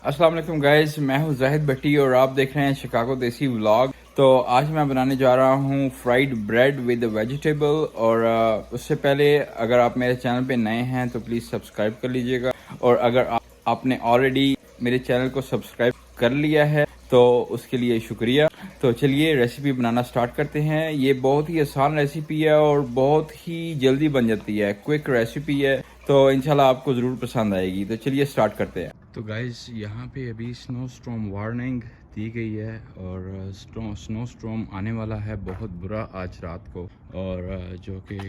अस्सलाम वालेकुम गाइस, मैं हूं जाहिद भट्टी और आप देख रहे हैं शिकागो देसी व्लॉग। तो आज मैं बनाने जा रहा हूं फ्राइड ब्रेड विद वेजिटेबल। और उससे पहले अगर आप मेरे चैनल पे नए हैं तो प्लीज़ सब्सक्राइब कर लीजिएगा, और अगर आपने ऑलरेडी मेरे चैनल को सब्सक्राइब कर लिया है तो उसके लिए शुक्रिया। तो चलिए रेसिपी बनाना स्टार्ट करते हैं। ये बहुत ही आसान रेसिपी है और बहुत ही जल्दी बन जाती है, क्विक रेसिपी है, तो इंशाल्लाह आपको ज़रूर पसंद आएगी। तो चलिए स्टार्ट करते हैं। तो गाइस यहाँ पे अभी स्नो स्टॉर्म वार्निंग दी गई है और स्नो स्टॉर्म आने वाला है बहुत बुरा आज रात को। और जो कि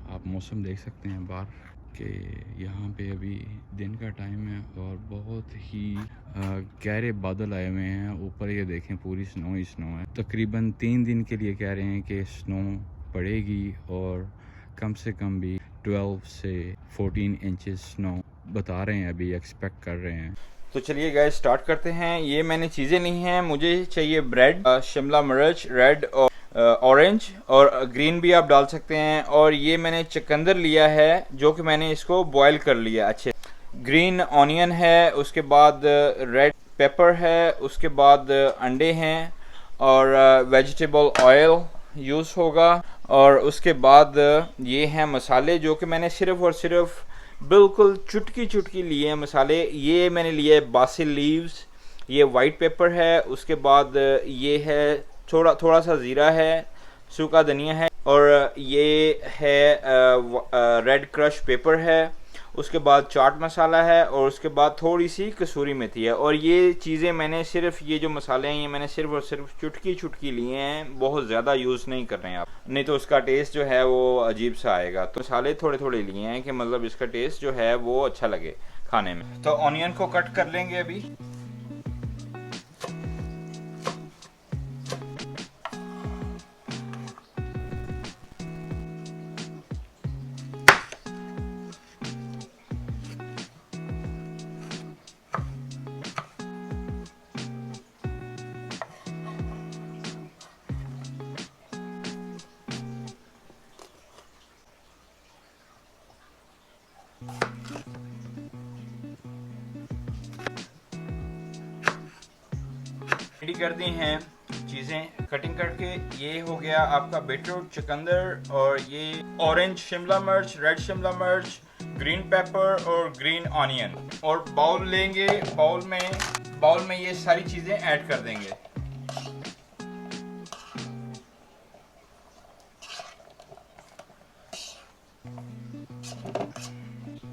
आप मौसम देख सकते हैं बाहर कि यहाँ पे अभी दिन का टाइम है और बहुत ही गहरे बादल आए हुए हैं। ऊपर ये देखें पूरी स्नो ही स्नो है। तकरीबन 3 दिन के लिए कह रहे हैं कि स्नो पड़ेगी और कम से कम भी 12 से 14 इंचेस स्नो बता रहे हैं, अभी एक्सपेक्ट कर रहे हैं। तो चलिए गाइस स्टार्ट करते हैं। ये मैंने चीज़ें ली हैं। मुझे चाहिए ब्रेड, शिमला मिर्च रेड और ऑरेंज, और ग्रीन भी आप डाल सकते हैं। और ये मैंने चुकंदर लिया है जो कि मैंने इसको बॉईल कर लिया अच्छे। ग्रीन ऑनियन है, उसके बाद रेड पेपर है, उसके बाद अंडे हैं और वेजिटेबल ऑयल यूज़ होगा। और उसके बाद ये हैं मसाले जो कि मैंने सिर्फ़ और सिर्फ बिल्कुल चुटकी चुटकी लिए हैं मसाले। ये मैंने लिए बासिल लीव्स, ये वाइट पेपर है, उसके बाद ये है थोड़ा सा ज़ीरा है, सूखा धनिया है, और ये है रेड क्रश पेपर है, उसके बाद चाट मसाला है, और उसके बाद थोड़ी सी कसूरी मेथी है। और ये चीज़ें मैंने सिर्फ, ये जो मसाले हैं ये मैंने सिर्फ और सिर्फ चुटकी चुटकी लिए हैं, बहुत ज़्यादा यूज़ नहीं कर रहे हैं आप, नहीं तो उसका टेस्ट जो है वो अजीब सा आएगा। तो मसाले थोड़े थोड़े लिए हैं कि मतलब इसका टेस्ट जो है वो अच्छा लगे खाने में। तो ऑनियन को कट कर लेंगे अभी। रेडी कर दी हैं चीज़ें कटिंग करके। ये हो गया आपका बीटरूट, चुकंदर, और ये ऑरेंज शिमला मिर्च, रेड शिमला मिर्च, ग्रीन पेपर और ग्रीन ऑनियन। और बाउल लेंगे, बाउल में ये सारी चीज़ें ऐड कर देंगे।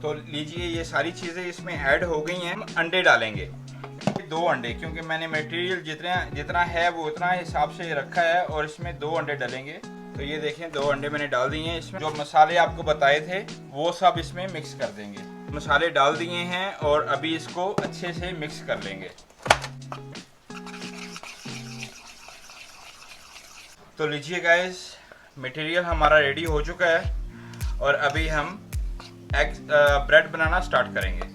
तो लीजिए ये सारी चीज़ें इसमें ऐड हो गई हैं। अंडे डालेंगे, 2 अंडे, क्योंकि मैंने मटेरियल जितना है वो उतना हिसाब से रखा है, और इसमें 2 अंडे डालेंगे। तो ये देखें 2 अंडे मैंने डाल दिए हैं। इसमें जो मसाले आपको बताए थे वो सब इसमें मिक्स कर देंगे। मसाले डाल दिए हैं और अभी इसको अच्छे से मिक्स कर लेंगे। तो लीजिए गाइस मटेरियल हमारा रेडी हो चुका है और अभी हम ब्रेड बनाना स्टार्ट करेंगे।